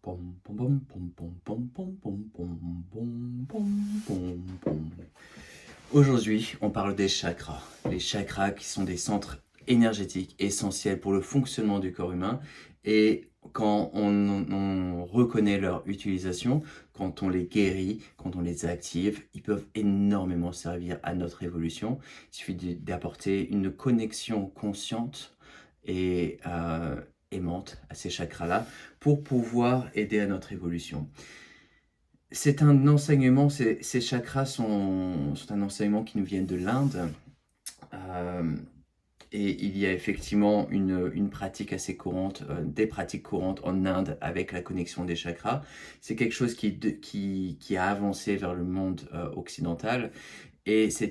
Pom, pom, pom, pom, pom, pom, pom, pom, pom, pom, pom, pom, pom. Aujourd'hui, on parle des chakras. Les chakras qui sont des centres énergétiques essentiels pour le fonctionnement du corps humain. Et quand on reconnaît leur utilisation, quand on les guérit, quand on les active, ils peuvent énormément servir à notre évolution. Il suffit d'apporter une connexion consciente et aimante à ces chakras-là pour pouvoir aider à notre évolution. C'est un enseignement, ces chakras sont un enseignement qui nous vient de l'Inde. Euh, et il y a effectivement une pratique assez courante, des pratiques courantes en Inde avec la connexion des chakras. C'est quelque chose qui a avancé vers le monde occidental et c'est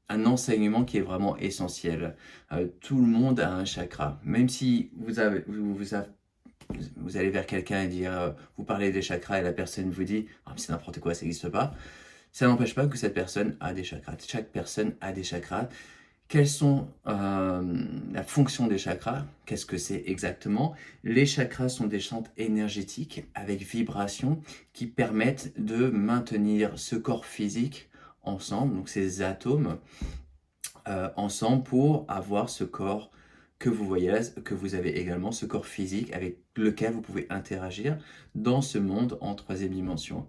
un enseignement qui est vraiment essentiel. Tout le monde a un chakra. Même si vous allez vers quelqu'un et dire, vous parlez des chakras et la personne vous dit, ah, c'est n'importe quoi, ça n'existe pas. Ça n'empêche pas que cette personne a des chakras. Chaque personne a des chakras. Quelles sont la fonction des chakras? Qu'est-ce que c'est exactement? Les chakras sont des centres énergétiques avec vibration qui permettent de maintenir ce corps physique ensemble, donc ces atomes ensemble pour avoir ce corps que vous voyez là, que vous avez également, ce corps physique avec lequel vous pouvez interagir dans ce monde en troisième dimension.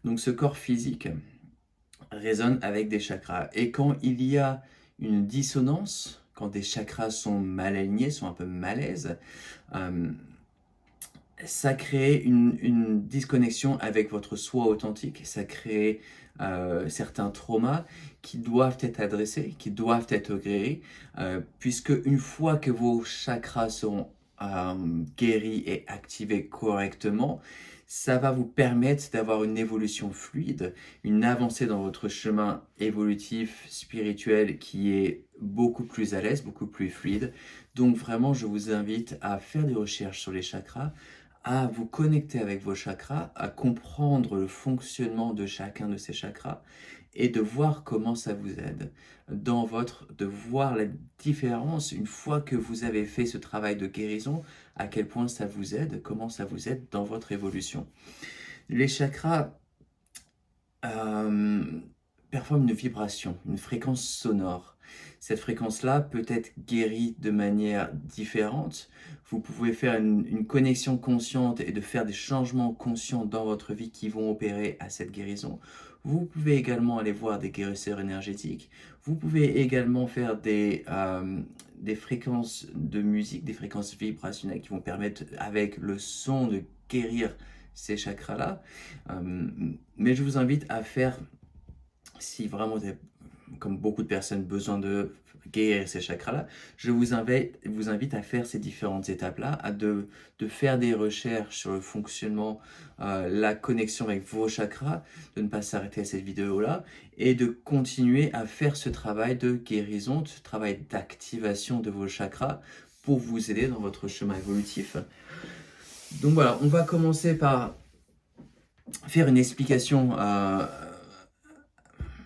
Donc ce corps physique résonne avec des chakras. Et quand il y a une dissonance, quand des chakras sont mal alignés, sont un peu malaises, euh, ça crée une disconnexion avec votre soi authentique, ça crée certains traumas qui doivent être adressés, qui doivent être guéris, puisque une fois que vos chakras seront guéris et activés correctement, ça va vous permettre d'avoir une évolution fluide, une avancée dans votre chemin évolutif, spirituel qui est beaucoup plus à l'aise, beaucoup plus fluide. Donc vraiment, je vous invite à faire des recherches sur les chakras, à vous connecter avec vos chakras, à comprendre le fonctionnement de chacun de ces chakras et de voir comment ça vous aide de voir la différence une fois que vous avez fait ce travail de guérison, à quel point ça vous aide, comment ça vous aide dans votre évolution. Les chakras euh, performent une vibration, une fréquence sonore. Cette fréquence-là peut être guérie de manière différente. Vous pouvez faire une connexion consciente et de faire des changements conscients dans votre vie qui vont opérer à cette guérison. Vous pouvez également aller voir des guérisseurs énergétiques. Vous pouvez également faire des fréquences de musique, des fréquences vibrationnelles qui vont permettre avec le son de guérir ces chakras-là. Mais je vous invite à faire, si vraiment vous avez, comme beaucoup de personnes, besoin de guérir ces chakras-là, je vous invite à faire ces différentes étapes-là, de faire des recherches sur le fonctionnement, la connexion avec vos chakras, de ne pas s'arrêter à cette vidéo-là, et de continuer à faire ce travail de guérison, ce travail d'activation de vos chakras pour vous aider dans votre chemin évolutif. Donc voilà, on va commencer par faire une explication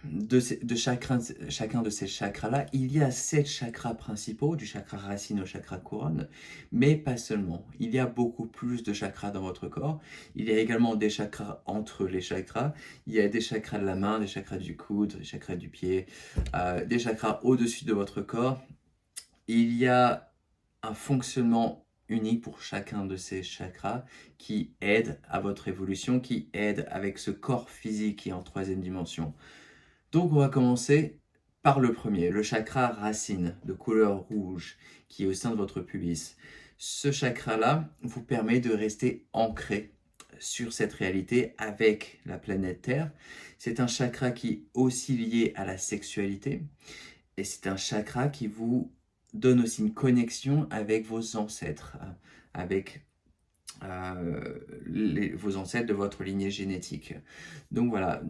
de chacun de ces chakras-là. Il y a 7 chakras principaux, du chakra racine au chakra couronne, mais pas seulement. Il y a beaucoup plus de chakras dans votre corps. Il y a également des chakras entre les chakras. Il y a des chakras de la main, des chakras du coude, des chakras du pied, des chakras au-dessus de votre corps. Il y a un fonctionnement unique pour chacun de ces chakras qui aide à votre évolution, qui aide avec ce corps physique qui est en troisième dimension. Donc on va commencer par le premier, le chakra racine de couleur rouge qui est au sein de votre pubis. Ce chakra-là vous permet de rester ancré sur cette réalité avec la planète Terre. C'est un chakra qui est aussi lié à la sexualité et c'est un chakra qui vous donne aussi une connexion avec vos ancêtres, avec vos ancêtres de votre lignée génétique. Donc voilà,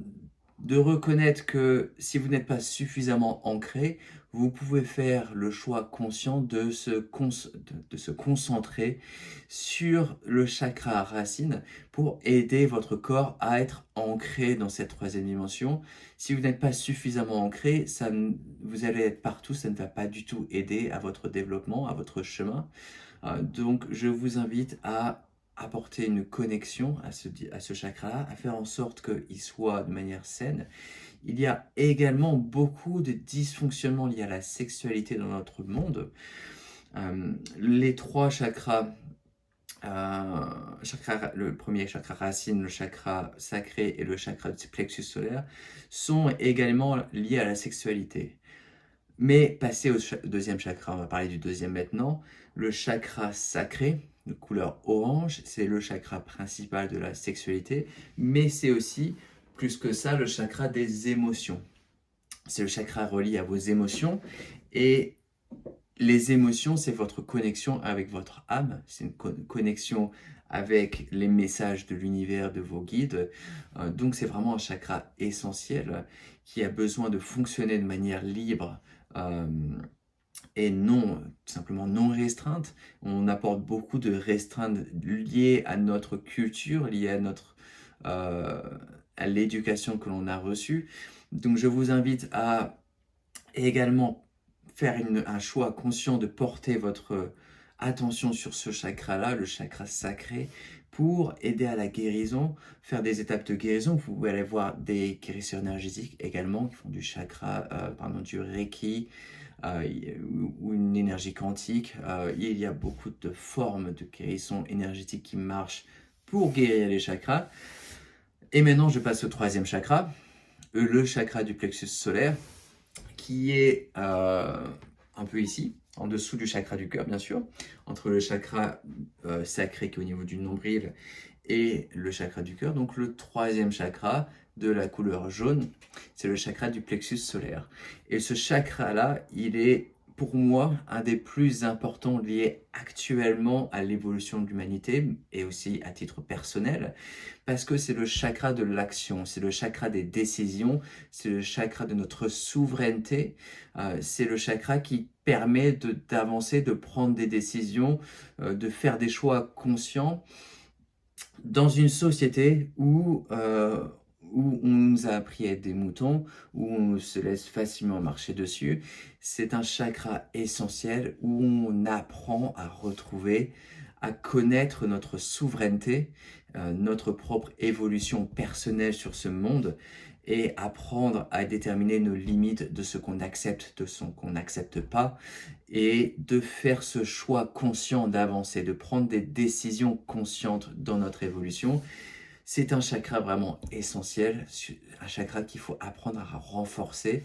de reconnaître que si vous n'êtes pas suffisamment ancré, vous pouvez faire le choix conscient de se concentrer sur le chakra racine pour aider votre corps à être ancré dans cette troisième dimension. Si vous n'êtes pas suffisamment ancré, vous allez être partout, ça ne va pas du tout aider à votre développement, à votre chemin. Donc je vous invite à apporter une connexion à ce chakra, à faire en sorte qu'il soit de manière saine. Il y a également beaucoup de dysfonctionnements liés à la sexualité dans notre monde. Les trois chakras, le premier chakra racine, le chakra sacré et le chakra du plexus solaire, sont également liés à la sexualité. Mais passer au deuxième chakra, on va parler du deuxième maintenant, le chakra sacré, de couleur orange, c'est le chakra principal de la sexualité, mais c'est aussi, plus que ça, le chakra des émotions. C'est le chakra relié à vos émotions, et les émotions, c'est votre connexion avec votre âme, c'est une connexion avec les messages de l'univers, de vos guides. Donc c'est vraiment un chakra essentiel qui a besoin de fonctionner de manière libre et non, simplement non restreinte. On apporte beaucoup de restreintes liées à notre culture, liées à l'éducation que l'on a reçue. Donc je vous invite à également faire un choix conscient de porter votre attention sur ce chakra-là, le chakra sacré, pour aider à la guérison, faire des étapes de guérison. Vous pouvez aller voir des guérisseurs énergétiques également qui font du chakra, du Reiki, ou une énergie quantique. Il y a beaucoup de formes de guérison énergétique qui marchent pour guérir les chakras. Et maintenant, je passe au troisième chakra, le chakra du plexus solaire, qui est un peu ici, en dessous du chakra du cœur, bien sûr, entre le chakra sacré qui est au niveau du nombril et le chakra du cœur. Donc le troisième chakra de la couleur jaune, c'est le chakra du plexus solaire. Et ce chakra-là, il est pour moi un des plus importants liés actuellement à l'évolution de l'humanité et aussi à titre personnel, parce que c'est le chakra de l'action, c'est le chakra des décisions, c'est le chakra de notre souveraineté, c'est le chakra qui permet d'avancer, de prendre des décisions, de faire des choix conscients dans une société où on nous a appris à être des moutons, où on se laisse facilement marcher dessus. C'est un chakra essentiel où on apprend à retrouver, à connaître notre souveraineté, notre propre évolution personnelle sur ce monde et apprendre à déterminer nos limites de ce qu'on accepte, de ce qu'on n'accepte pas, et de faire ce choix conscient d'avancer, de prendre des décisions conscientes dans notre évolution. C'est un chakra vraiment essentiel, un chakra qu'il faut apprendre à renforcer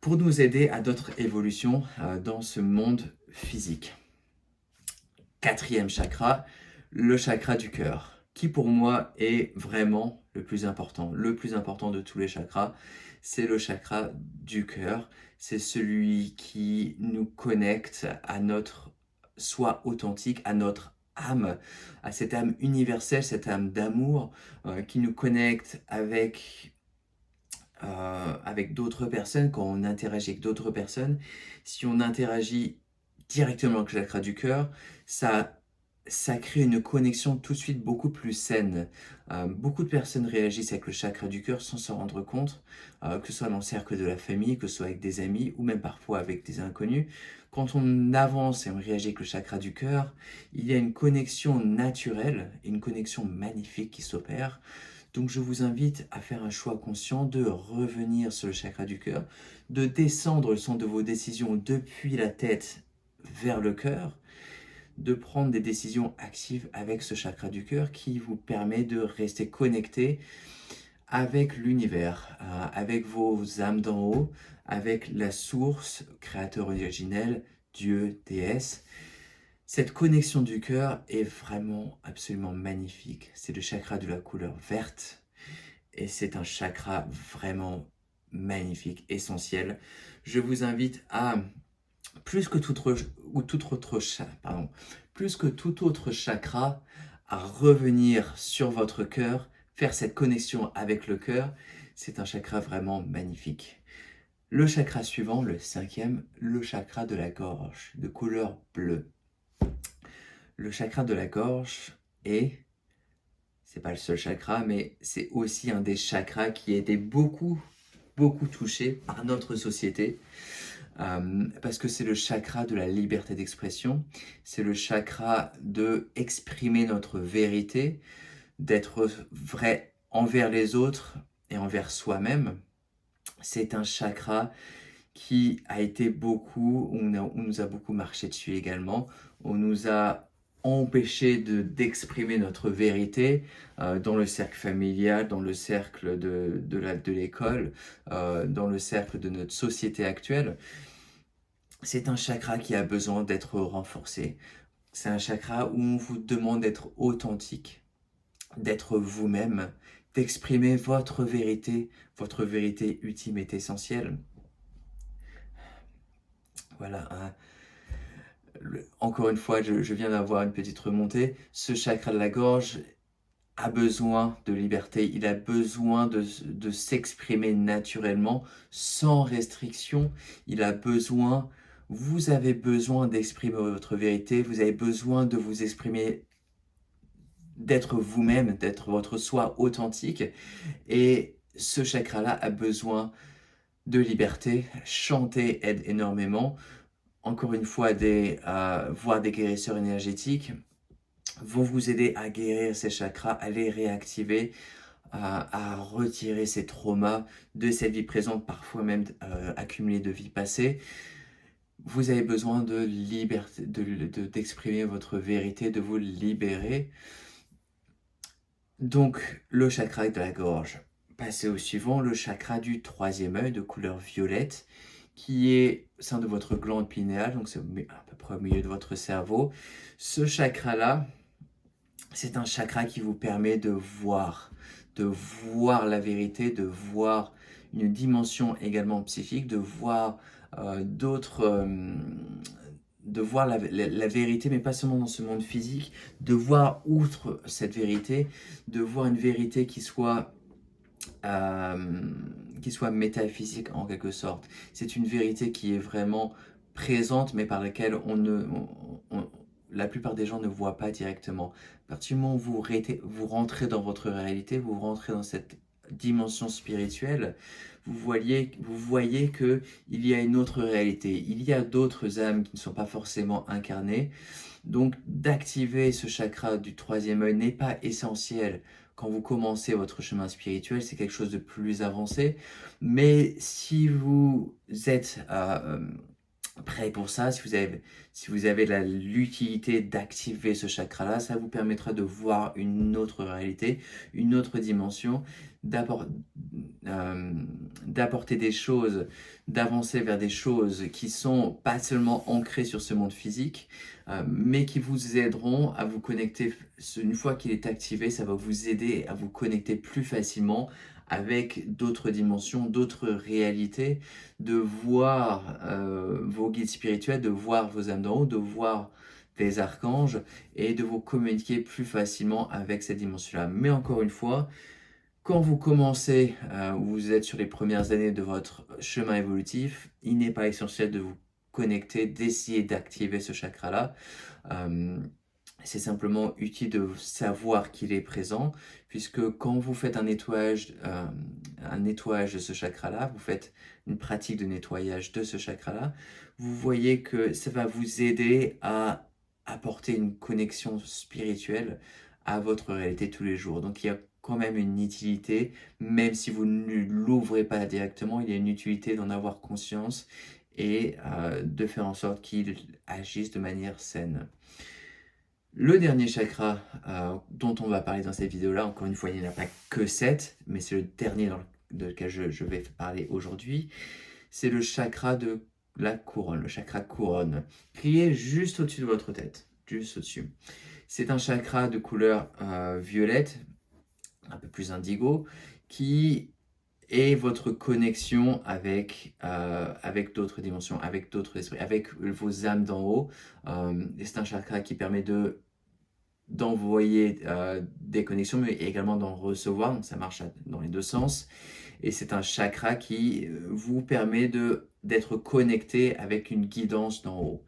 pour nous aider à d'autres évolutions dans ce monde physique. Quatrième chakra, le chakra du cœur, qui pour moi est vraiment le plus important de tous les chakras. C'est le chakra du cœur, c'est celui qui nous connecte à notre soi authentique, à notre âme, à cette âme universelle, cette âme d'amour qui nous connecte avec d'autres personnes, quand on interagit avec d'autres personnes. Si on interagit directement avec le chakra du cœur, ça crée une connexion tout de suite beaucoup plus saine. Beaucoup de personnes réagissent avec le chakra du cœur sans s'en rendre compte, que ce soit dans le cercle de la famille, que ce soit avec des amis ou même parfois avec des inconnus. Quand on avance et on réagit avec le chakra du cœur, il y a une connexion naturelle, une connexion magnifique qui s'opère. Donc je vous invite à faire un choix conscient de revenir sur le chakra du cœur, de descendre le centre de vos décisions depuis la tête vers le cœur, de prendre des décisions actives avec ce chakra du cœur qui vous permet de rester connecté avec l'univers, avec vos âmes d'en haut, avec la source, créateur originel, Dieu, déesse. Cette connexion du cœur est vraiment absolument magnifique. C'est le chakra de la couleur verte et c'est un chakra vraiment magnifique, essentiel. Je vous invite à, plus que tout autre chakra, à revenir sur votre cœur, faire cette connexion avec le cœur. C'est un chakra vraiment magnifique. Le chakra suivant, le cinquième, le chakra de la gorge, de couleur bleue. Le chakra de la gorge c'est pas le seul chakra, mais c'est aussi un des chakras qui a été beaucoup touché par notre société. parce que c'est le chakra de la liberté d'expression, c'est le chakra de exprimer notre vérité, d'être vrai envers les autres et envers soi-même. C'est un chakra qui a été beaucoup, on nous a beaucoup marché dessus également, on nous a empêché d'exprimer notre vérité dans le cercle familial, dans le cercle de l'école, dans le cercle de notre société actuelle. C'est un chakra qui a besoin d'être renforcé. C'est un chakra où on vous demande d'être authentique, d'être vous-même, d'exprimer votre vérité ultime est essentielle. Voilà, hein. Encore une fois, je viens d'avoir une petite remontée. Ce chakra de la gorge a besoin de liberté, il a besoin de s'exprimer naturellement, sans restriction. Il a besoin, vous avez besoin d'exprimer votre vérité, vous avez besoin de vous exprimer, d'être vous-même, d'être votre soi authentique. Et ce chakra-là a besoin de liberté. Chanter aide énormément. Encore une fois, voir des guérisseurs énergétiques vont vous aider à guérir ces chakras, à les réactiver, à retirer ces traumas de cette vie présente, parfois même accumulés de vie passée. Vous avez besoin de liberté, d'exprimer votre vérité, de vous libérer. Donc, le chakra de la gorge. Passez au suivant, le chakra du troisième œil de couleur violette, qui est au sein de votre glande pinéale, donc c'est à peu près au milieu de votre cerveau. Ce chakra-là, c'est un chakra qui vous permet de voir la vérité, de voir une dimension également psychique, de voir de voir la vérité, mais pas seulement dans ce monde physique, de voir outre cette vérité, de voir une vérité qui soit métaphysique en quelque sorte. C'est une vérité qui est vraiment présente, mais par laquelle la plupart des gens ne voient pas directement. À partir du moment où vous rentrez dans votre réalité, vous rentrez dans cette dimension spirituelle, vous voyez que il y a une autre réalité, il y a d'autres âmes qui ne sont pas forcément incarnées. Donc d'activer ce chakra du troisième œil n'est pas essentiel quand vous commencez votre chemin spirituel, c'est quelque chose de plus avancé. Mais si vous êtes prêt pour ça, si vous avez l'utilité d'activer ce chakra-là, ça vous permettra de voir une autre réalité, une autre dimension, d'apporter des choses, d'avancer vers des choses qui sont pas seulement ancrées sur ce monde physique, mais qui vous aideront à vous connecter. Une fois qu'il est activé, ça va vous aider à vous connecter plus facilement avec d'autres dimensions, d'autres réalités, de voir vos guides spirituels, de voir vos âmes d'en haut, de voir des archanges et de vous communiquer plus facilement avec cette dimension-là. Mais encore une fois, quand vous commencez, vous êtes sur les premières années de votre chemin évolutif, il n'est pas essentiel de vous connecter, d'essayer d'activer ce chakra-là. C'est simplement utile de savoir qu'il est présent, puisque quand vous faites un nettoyage de ce chakra-là, vous faites une pratique de nettoyage de ce chakra-là, vous voyez que ça va vous aider à apporter une connexion spirituelle à votre réalité tous les jours. Donc il y a quand même une utilité, même si vous ne l'ouvrez pas directement, il y a une utilité d'en avoir conscience et de faire en sorte qu'il agisse de manière saine. Le dernier chakra dont on va parler dans cette vidéo-là, encore une fois, il n'y en a pas que 7, mais c'est le dernier dans lequel je vais parler aujourd'hui, c'est le chakra de la couronne, le chakra couronne, qui est juste au-dessus de votre tête, juste au-dessus. C'est un chakra de couleur violette, un peu plus indigo, qui est votre connexion avec d'autres dimensions, avec d'autres esprits, avec vos âmes d'en haut. C'est un chakra qui permet d'envoyer des connexions, mais également d'en recevoir, donc ça marche dans les deux sens. Et c'est un chakra qui vous permet d'être connecté avec une guidance d'en haut.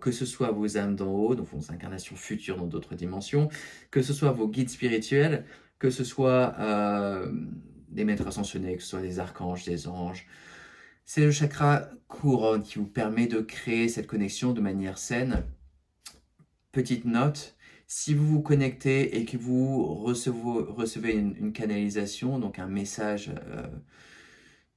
Que ce soit vos âmes d'en haut, donc vos incarnations futures dans d'autres dimensions, que ce soit vos guides spirituels, que ce soit des maîtres ascensionnés, que ce soit des archanges, des anges. C'est le chakra couronne qui vous permet de créer cette connexion de manière saine. Petite note, si vous vous connectez et que vous recevez une canalisation, donc un message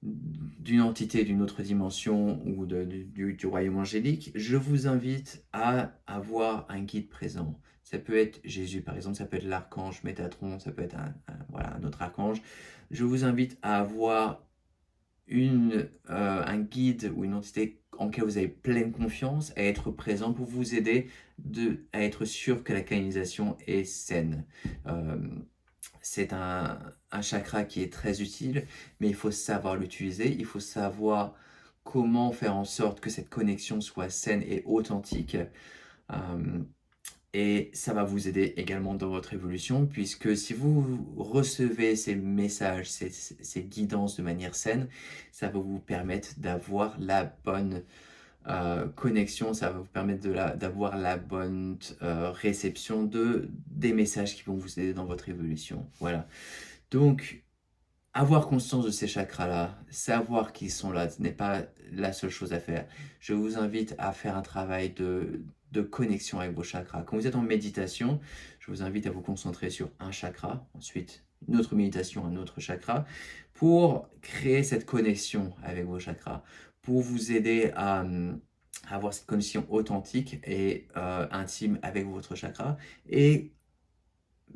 d'une entité d'une autre dimension ou du royaume angélique, je vous invite à avoir un guide présent. Ça peut être Jésus, par exemple, ça peut être l'archange Métatron, ça peut être voilà, un autre archange. Je vous invite à avoir un guide ou une entité en laquelle vous avez pleine confiance, à être présent pour vous aider à être sûr que la canalisation est saine. C'est un chakra qui est très utile, mais il faut savoir l'utiliser, il faut savoir comment faire en sorte que cette connexion soit saine et authentique. Euh, et ça va vous aider également dans votre évolution, puisque si vous recevez ces messages, ces guidances de manière saine, ça va vous permettre d'avoir la bonne connexion, ça va vous permettre d'avoir la bonne réception des messages qui vont vous aider dans votre évolution. Voilà. Donc, avoir conscience de ces chakras-là, savoir qu'ils sont là, ce n'est pas la seule chose à faire. Je vous invite à faire un travail de connexion avec vos chakras. Quand vous êtes en méditation, je vous invite à vous concentrer sur un chakra, ensuite une autre méditation, un autre chakra, pour créer cette connexion avec vos chakras, pour vous aider à avoir cette connexion authentique et intime avec votre chakra. Et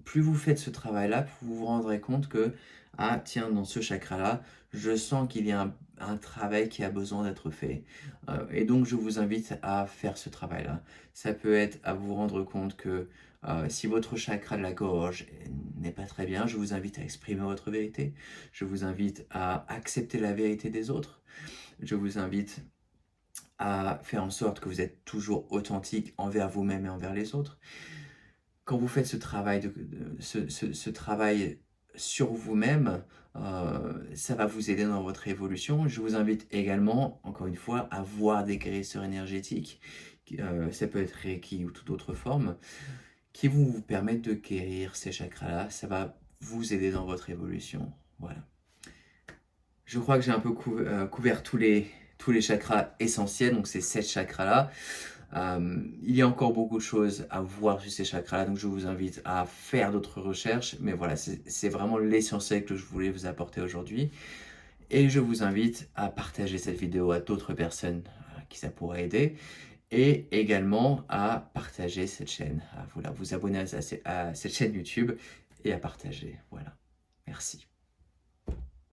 plus vous faites ce travail-là, plus vous vous rendrez compte que, ah tiens, dans ce chakra-là, je sens qu'il y a un travail qui a besoin d'être fait. Et donc, je vous invite à faire ce travail-là. Ça peut être à vous rendre compte que si votre chakra de la gorge n'est pas très bien, je vous invite à exprimer votre vérité. Je vous invite à accepter la vérité des autres. Je vous invite à faire en sorte que vous êtes toujours authentique envers vous-même et envers les autres. Quand vous faites ce travail, ce travail sur vous-même, ça va vous aider dans votre évolution. Je vous invite également, encore une fois, à voir des guérisseurs énergétiques, ça peut être Reiki ou toute autre forme, qui vont vous permettre de guérir ces chakras-là. Ça va vous aider dans votre évolution. Voilà. Je crois que j'ai un peu couvert tous les chakras essentiels, donc ces 7 chakras-là. Il y a encore beaucoup de choses à voir sur ces chakras-là, donc je vous invite à faire d'autres recherches. Mais voilà, c'est vraiment l'essentiel que je voulais vous apporter aujourd'hui. Et je vous invite à partager cette vidéo à d'autres personnes qui ça pourrait aider. Et également à partager cette chaîne, à vous abonner à cette chaîne YouTube et à partager. Voilà, merci.